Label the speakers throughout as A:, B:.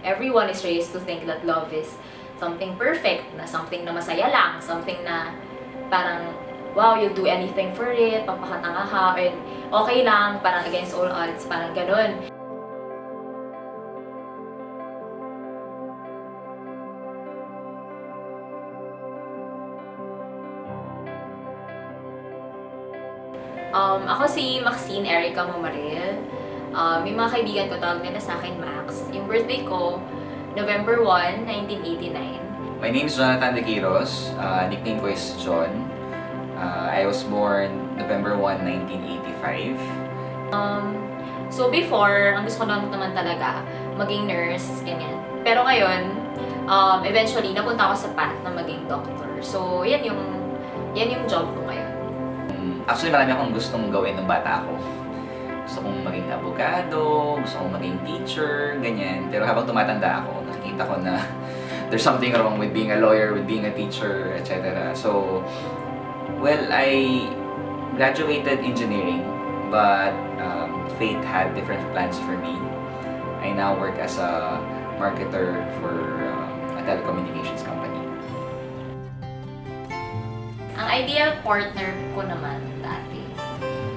A: everyone is raised to think that love is something perfect, na something na masaya lang, something na parang, wow, you'll do anything for it, papakatanga ka, and okay lang, parang against all odds, parang ganun. Ako si Maxine Erica Momaril. May mga kaibigan ko, tawag nila sa akin Max. Yung birthday ko, November 1, 1989.
B: My name is Jonathan De Quiros. Nickname ko is John. I was born November 1, 1985.
A: So before, ang gusto ko naman talaga, maging nurse, ganyan. Pero ngayon, eventually, napunta ako sa path na maging doctor. So, yan yung job ko ngayon.
B: Actually, marami akong gustong gawin nung bata ako. Gusto kong maging abogado, gusto kong maging teacher, ganyan. Pero habang tumatanda ako, nakikita ko na there's something wrong with being a lawyer, with being a teacher, etc. So, well, I graduated engineering, but fate had different plans for me. I now work as a marketer for a telecommunications company.
A: Ang ideal partner ko naman dati,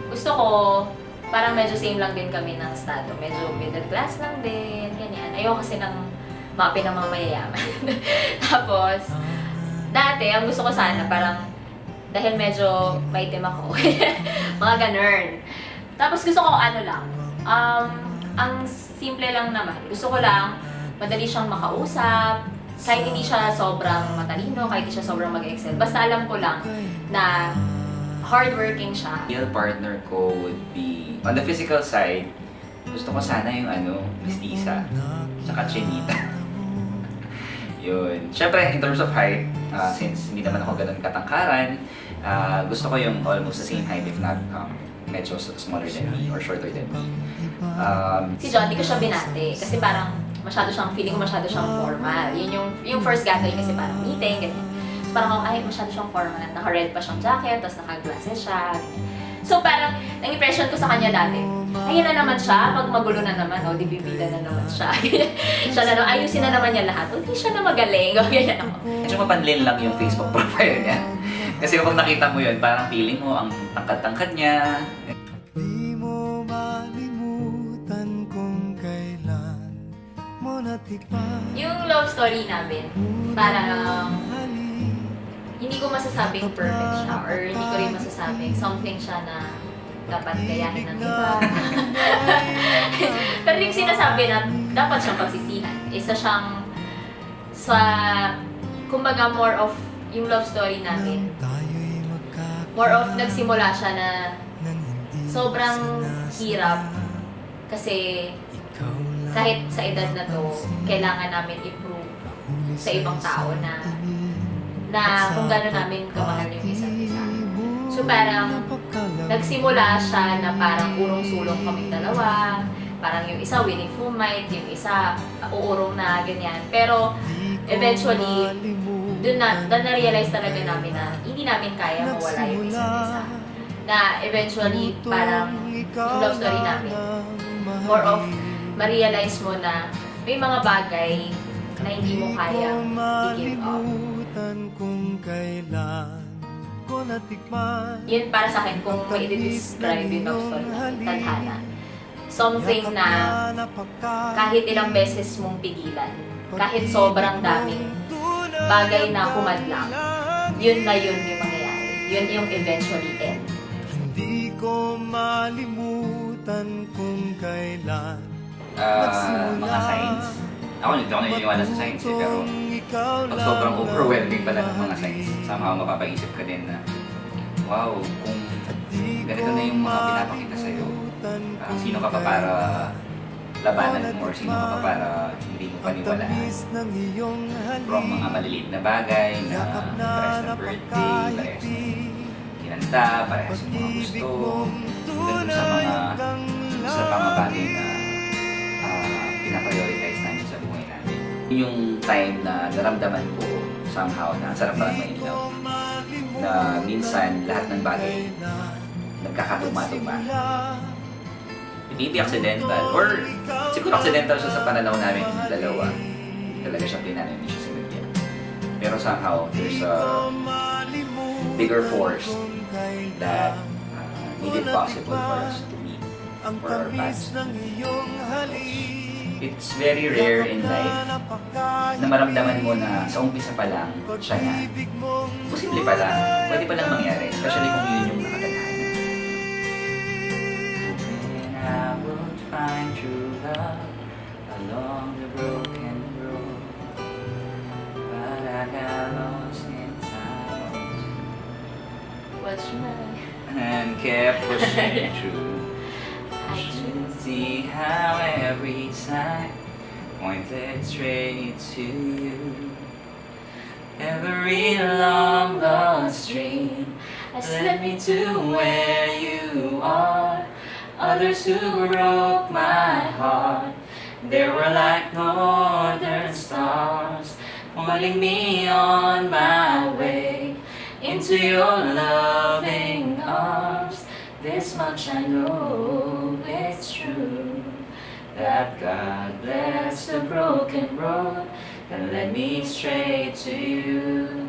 A: gusto ko, parang medyo same lang din kami ng estado. Medyo middle class lang din, ganyan. Ayoko kasi ng mga pinamamayayaman. Tapos, dati, ang gusto ko sana, parang, dahil medyo maitim ako, mga ganun. Tapos gusto ko ano lang, ang simple lang naman. Gusto ko lang, madali siyang makausap, kahit hindi siya sobrang matalino, kahit hindi siya sobrang mag-excel. Basta alam ko lang na hardworking siya.
B: Ideal partner ko would be, on the physical side, gusto ko sana yung mestiza, tsaka chinita. Yun. Siyempre, in terms of height, since hindi naman ako ganun katangkaran, gusto ko yung almost the same height, if not medyo smaller than me or shorter than me.
A: Si John, di ko siya binati kasi parang feeling ko masyado siyang formal. Yun yung first gathering kasi parang meeting, ganyan. So parang ay, masyado siyang formal. Naka-red pa siyang jacket, tapos naka-glasses siya, ganyan. So parang, ang impression ko sa kanya dati, ayun na naman siya, pag magulo na naman, di bibida na naman siya. Siya na naman, ayusin na naman niya lahat. Di siya na magaling, ganyan ako.
B: Medyo mapanlin lang yung Facebook profile niya. Kasi kung nakita mo yun, parang feeling mo ang tangkad-tangkad niya.
C: Di mo malimutan kung kailan mo natikman.
A: Yung love story namin, parang hindi ko masasabing perfect siya or hindi ko rin masasabing something siya na dapat gayahin ng iba. Pero yung sinasabi na dapat siyang pagsisihan, isa siyang kumbaga more of yung love story namin. More of nagsimula siya na sobrang hirap kasi kahit sa edad na to, kailangan namin improve sa ibang tao na kung gano'n namin kamahal yung isa't isa. So parang nagsimula siya na parang urong-sulong kaming dalawa, parang yung isa winning fullmate, yung isa uurong na ganyan. Pero eventually, doon na-realize talaga namin na hindi namin kaya mawala yung isa't isa. Na eventually, parang yung love story namin, more of ma-realize mo na may mga bagay na hindi mo kaya i-give up.
C: Kung kailan ko natikman.
A: Yun para sa akin kung may i-describe yung love story namin, tadhana. Something na kahit ilang beses mong pigilan, kahit sobrang daming bagay na humadlang, yun na yun yung mangyayari. Yun yung eventually end.
C: Hindi ko malimutan kung kailan.
B: Mga signs. Ako hindi ako naniniwala sa science pero pag sobrang overwhelming pala ng mga signs, somehow mapapaisip ka din na, wow, kung ganito na yung mga pinapakita sa'yo, sino ka pa para labanan mo or sino ka pa para hindi mo paniwalaan. From mga maliliit na bagay na parehas ng birthday, parehas ng kinanta, parehas ng mga gusto, hanggang sa mga bagay na pinaprioritize namin sa buhay natin. Yung time na naramdaman ko somehow na sarap palang ma-in-love, na minsan lahat ng bagay nagkakatuma-tuma. maybe accidental, or siguro accidental siya sa pananaw namin dalawa. Talaga siya plinano ni siya si Lydia. Pero somehow, there's a bigger force that made it possible for us to meet, for our paths. It's very rare in life na maramdaman mo na sa umpisa pa lang siya na. Posible pa lang, pwede pa lang mangyari, especially kung yun yung nakatanahan. And I would find true love along the broken road, but I got lost in time
A: What's my...
B: and kept pushing through.
A: I should
B: See how every sign pointed straight to you. Every long lost dream has led me to where you are. Others who broke my heart, they were like northern stars, pulling me on my way into your loving arms. This much I know it's true, that God bless the broken road and led me straight to you.